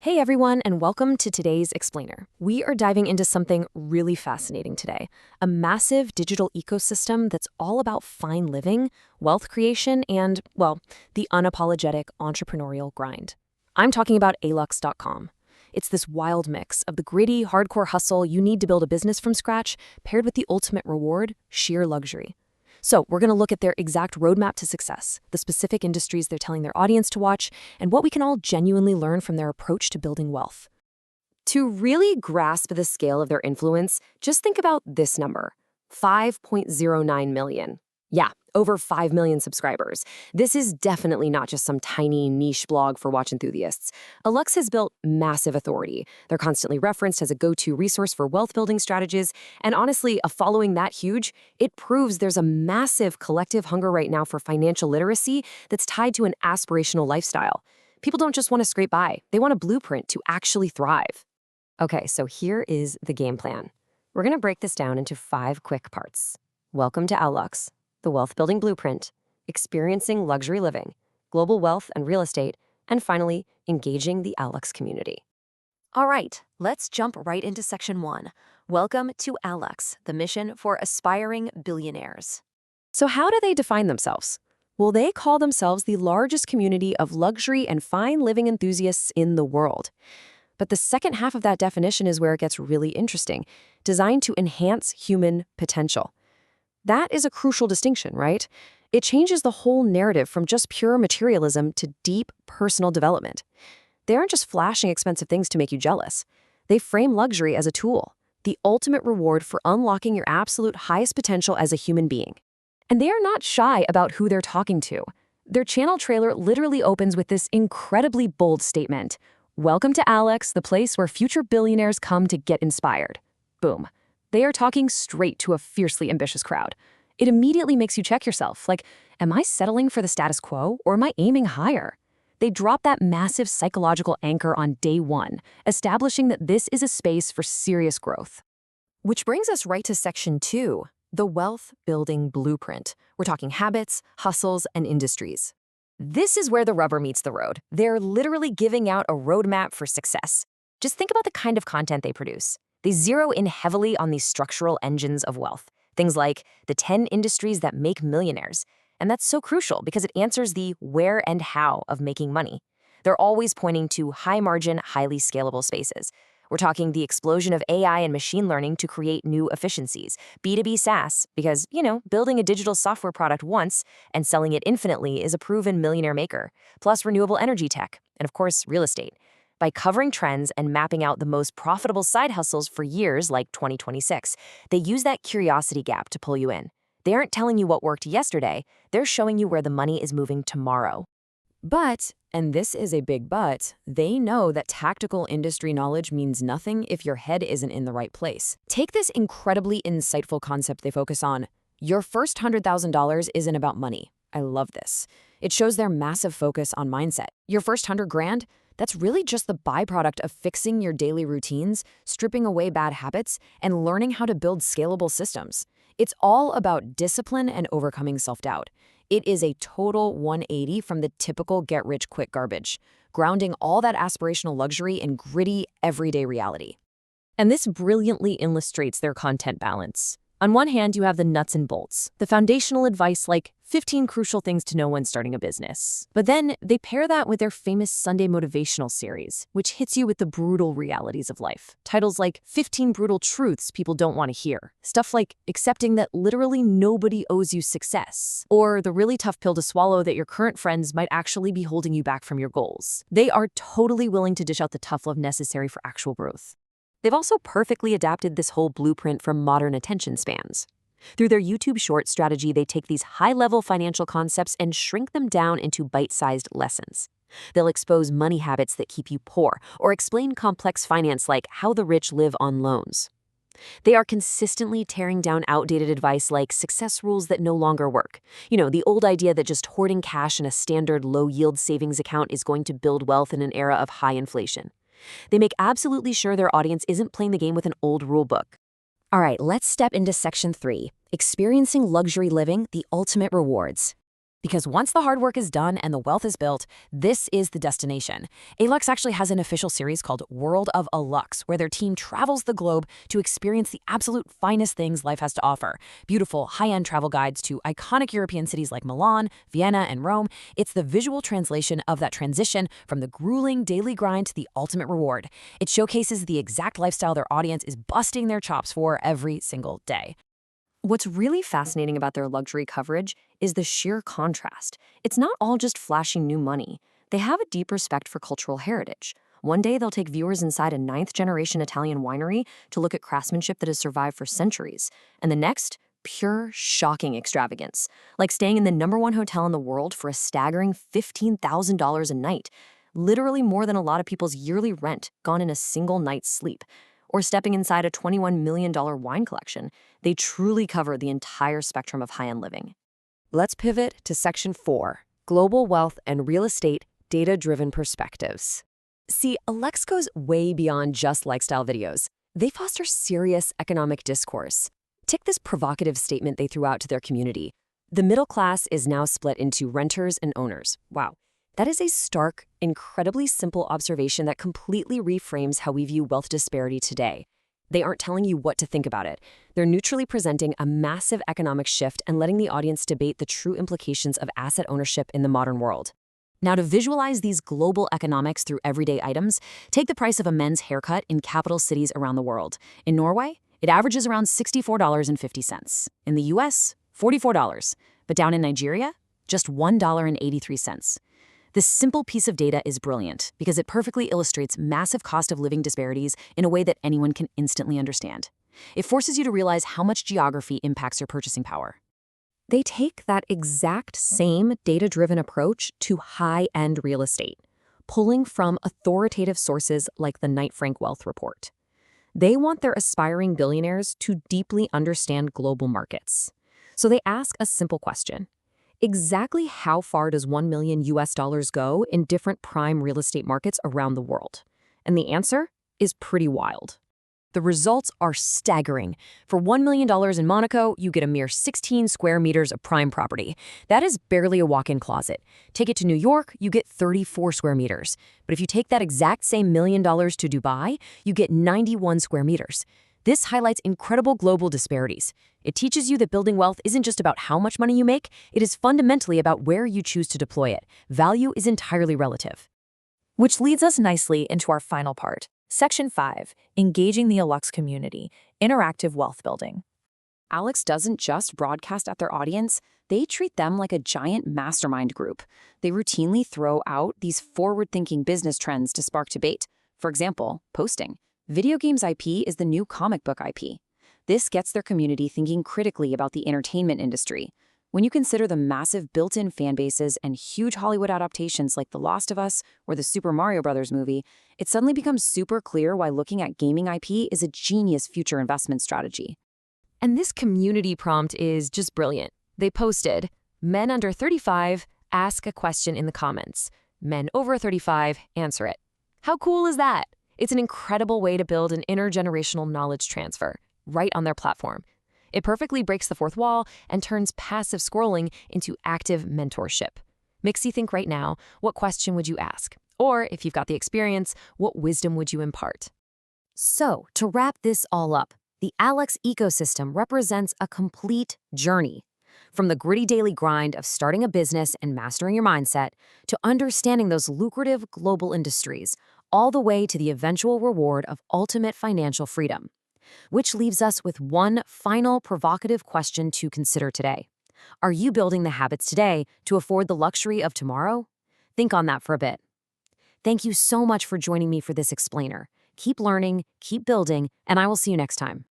Hey everyone, and welcome to today's Explainer. We are diving into something really fascinating today, a massive digital ecosystem that's all about fine living, wealth creation, and, well, the unapologetic entrepreneurial grind. I'm talking about Alux.com. It's this wild mix of the gritty, hardcore hustle you need to build a business from scratch, paired with the ultimate reward, sheer luxury. So, we're going to look at their exact roadmap to success, the specific industries they're telling their audience to watch, and what we can all genuinely learn from their approach to building wealth. To really grasp the scale of their influence, just think about this number, 5.09 million. Yeah, over 5 million subscribers. This is definitely not just some tiny niche blog for watch enthusiasts. Alux has built massive authority. They're constantly referenced as a go-to resource for wealth building strategies, and honestly, a following that huge, it proves there's a massive collective hunger right now for financial literacy that's tied to an aspirational lifestyle. People don't just want to scrape by, they want a blueprint to actually thrive. Okay, so here is the game plan. We're going to break this down into 5 quick parts. Welcome to Alux, the wealth building blueprint, experiencing luxury living, global wealth and real estate, and finally, engaging the Alux community. All right, let's jump right into section 1. Welcome to Alux, the mission for aspiring billionaires. So how do they define themselves? Well, they call themselves the largest community of luxury and fine living enthusiasts in the world. But the second half of that definition is where it gets really interesting, designed to enhance human potential. That is a crucial distinction, right? It changes the whole narrative from just pure materialism to deep personal development. They aren't just flashing expensive things to make you jealous. They frame luxury as a tool, the ultimate reward for unlocking your absolute highest potential as a human being. And they are not shy about who they're talking to. Their channel trailer literally opens with this incredibly bold statement: "Welcome to Alux, the place where future billionaires come to get inspired." Boom. They are talking straight to a fiercely ambitious crowd. It immediately makes you check yourself, like, am I settling for the status quo or am I aiming higher? They drop that massive psychological anchor on day one, establishing that this is a space for serious growth. Which brings us right to section 2, the wealth building blueprint. We're talking habits, hustles, and industries. This is where the rubber meets the road. They're literally giving out a roadmap for success. Just think about the kind of content they produce. They zero in heavily on these structural engines of wealth, things like the 10 industries that make millionaires. And that's so crucial because it answers the where and how of making money. They're always pointing to high-margin, highly scalable spaces. We're talking the explosion of AI and machine learning to create new efficiencies, B2B SaaS, because, building a digital software product once and selling it infinitely is a proven millionaire maker, plus renewable energy tech, and of course, real estate. By covering trends and mapping out the most profitable side hustles for years like 2026, they use that curiosity gap to pull you in. They aren't telling you what worked yesterday, they're showing you where the money is moving tomorrow. But, and this is a big but, they know that tactical industry knowledge means nothing if your head isn't in the right place. Take this incredibly insightful concept they focus on. Your first $100,000 isn't about money. I love this. It shows their massive focus on mindset. Your first 100 grand? That's really just the byproduct of fixing your daily routines, stripping away bad habits, and learning how to build scalable systems. It's all about discipline and overcoming self-doubt. It is a total 180 from the typical get-rich-quick garbage, grounding all that aspirational luxury in gritty, everyday reality. And this brilliantly illustrates their content balance. On one hand, you have the nuts and bolts, the foundational advice like 15 crucial things to know when starting a business. But then they pair that with their famous Sunday motivational series, which hits you with the brutal realities of life. Titles like 15 brutal truths people don't want to hear. Stuff like accepting that literally nobody owes you success. Or the really tough pill to swallow that your current friends might actually be holding you back from your goals. They are totally willing to dish out the tough love necessary for actual growth. They've also perfectly adapted this whole blueprint from modern attention spans. Through their YouTube short strategy, they take these high-level financial concepts and shrink them down into bite-sized lessons. They'll expose money habits that keep you poor, or explain complex finance like how the rich live on loans. They are consistently tearing down outdated advice like success rules that no longer work. The old idea that just hoarding cash in a standard low-yield savings account is going to build wealth in an era of high inflation. They make absolutely sure their audience isn't playing the game with an old rule book. All right, let's step into section 3, experiencing luxury living, the ultimate rewards. Because once the hard work is done and the wealth is built, this is the destination. Alux actually has an official series called World of Alux, where their team travels the globe to experience the absolute finest things life has to offer. Beautiful, high-end travel guides to iconic European cities like Milan, Vienna, and Rome. It's the visual translation of that transition from the grueling daily grind to the ultimate reward. It showcases the exact lifestyle their audience is busting their chops for every single day. What's really fascinating about their luxury coverage is the sheer contrast. It's not all just flashing new money. They have a deep respect for cultural heritage. One day, they'll take viewers inside a ninth-generation Italian winery to look at craftsmanship that has survived for centuries. And the next, pure, shocking extravagance, like staying in the #1 hotel in the world for a staggering $15,000 a night, literally more than a lot of people's yearly rent gone in a single night's sleep. Or stepping inside a $21 million wine collection. They truly cover the entire spectrum of high-end living. Let's pivot to Section 4, Global Wealth and Real Estate Data-Driven Perspectives. See, Alux goes way beyond just lifestyle videos. They foster serious economic discourse. Take this provocative statement they threw out to their community. The middle class is now split into renters and owners. Wow. That is a stark, incredibly simple observation that completely reframes how we view wealth disparity today. They aren't telling you what to think about it. They're neutrally presenting a massive economic shift and letting the audience debate the true implications of asset ownership in the modern world. Now, to visualize these global economics through everyday items, take the price of a men's haircut in capital cities around the world. In Norway, it averages around $64.50. In the US, $44. But down in Nigeria, just $1.83. This simple piece of data is brilliant because it perfectly illustrates massive cost of living disparities in a way that anyone can instantly understand. It forces you to realize how much geography impacts your purchasing power. They take that exact same data-driven approach to high-end real estate, pulling from authoritative sources like the Knight Frank Wealth Report. They want their aspiring billionaires to deeply understand global markets. So they ask a simple question. Exactly how far does $1 million go in different prime real estate markets around the world? And the answer is pretty wild. The results are staggering. For $1 million in Monaco, you get a mere 16 square meters of prime property. That is barely a walk-in closet. Take it to New York, you get 34 square meters. But if you take that exact same $1 million to Dubai, you get 91 square meters. This highlights incredible global disparities. It teaches you that building wealth isn't just about how much money you make, it is fundamentally about where you choose to deploy it. Value is entirely relative. Which leads us nicely into our final part. Section 5, Engaging the Alux Community, Interactive Wealth Building. Alux doesn't just broadcast at their audience, they treat them like a giant mastermind group. They routinely throw out these forward-thinking business trends to spark debate. For example, posting. Video games IP is the new comic book IP. This gets their community thinking critically about the entertainment industry. When you consider the massive built-in fan bases and huge Hollywood adaptations like The Last of Us or the Super Mario Bros. Movie, it suddenly becomes super clear why looking at gaming IP is a genius future investment strategy. And this community prompt is just brilliant. They posted, "Men under 35, ask a question in the comments. Men over 35, answer it." How cool is that? It's an incredible way to build an intergenerational knowledge transfer right on their platform. It perfectly breaks the fourth wall and turns passive scrolling into active mentorship. Makes you think right now, what question would you ask? Or, if you've got the experience, what wisdom would you impart? So, to wrap this all up, the Alux Ecosystem represents a complete journey. From the gritty daily grind of starting a business and mastering your mindset, to understanding those lucrative global industries, all the way to the eventual reward of ultimate financial freedom. Which leaves us with one final provocative question to consider today. Are you building the habits today to afford the luxury of tomorrow? Think on that for a bit. Thank you so much for joining me for this explainer. Keep learning, keep building, and I will see you next time.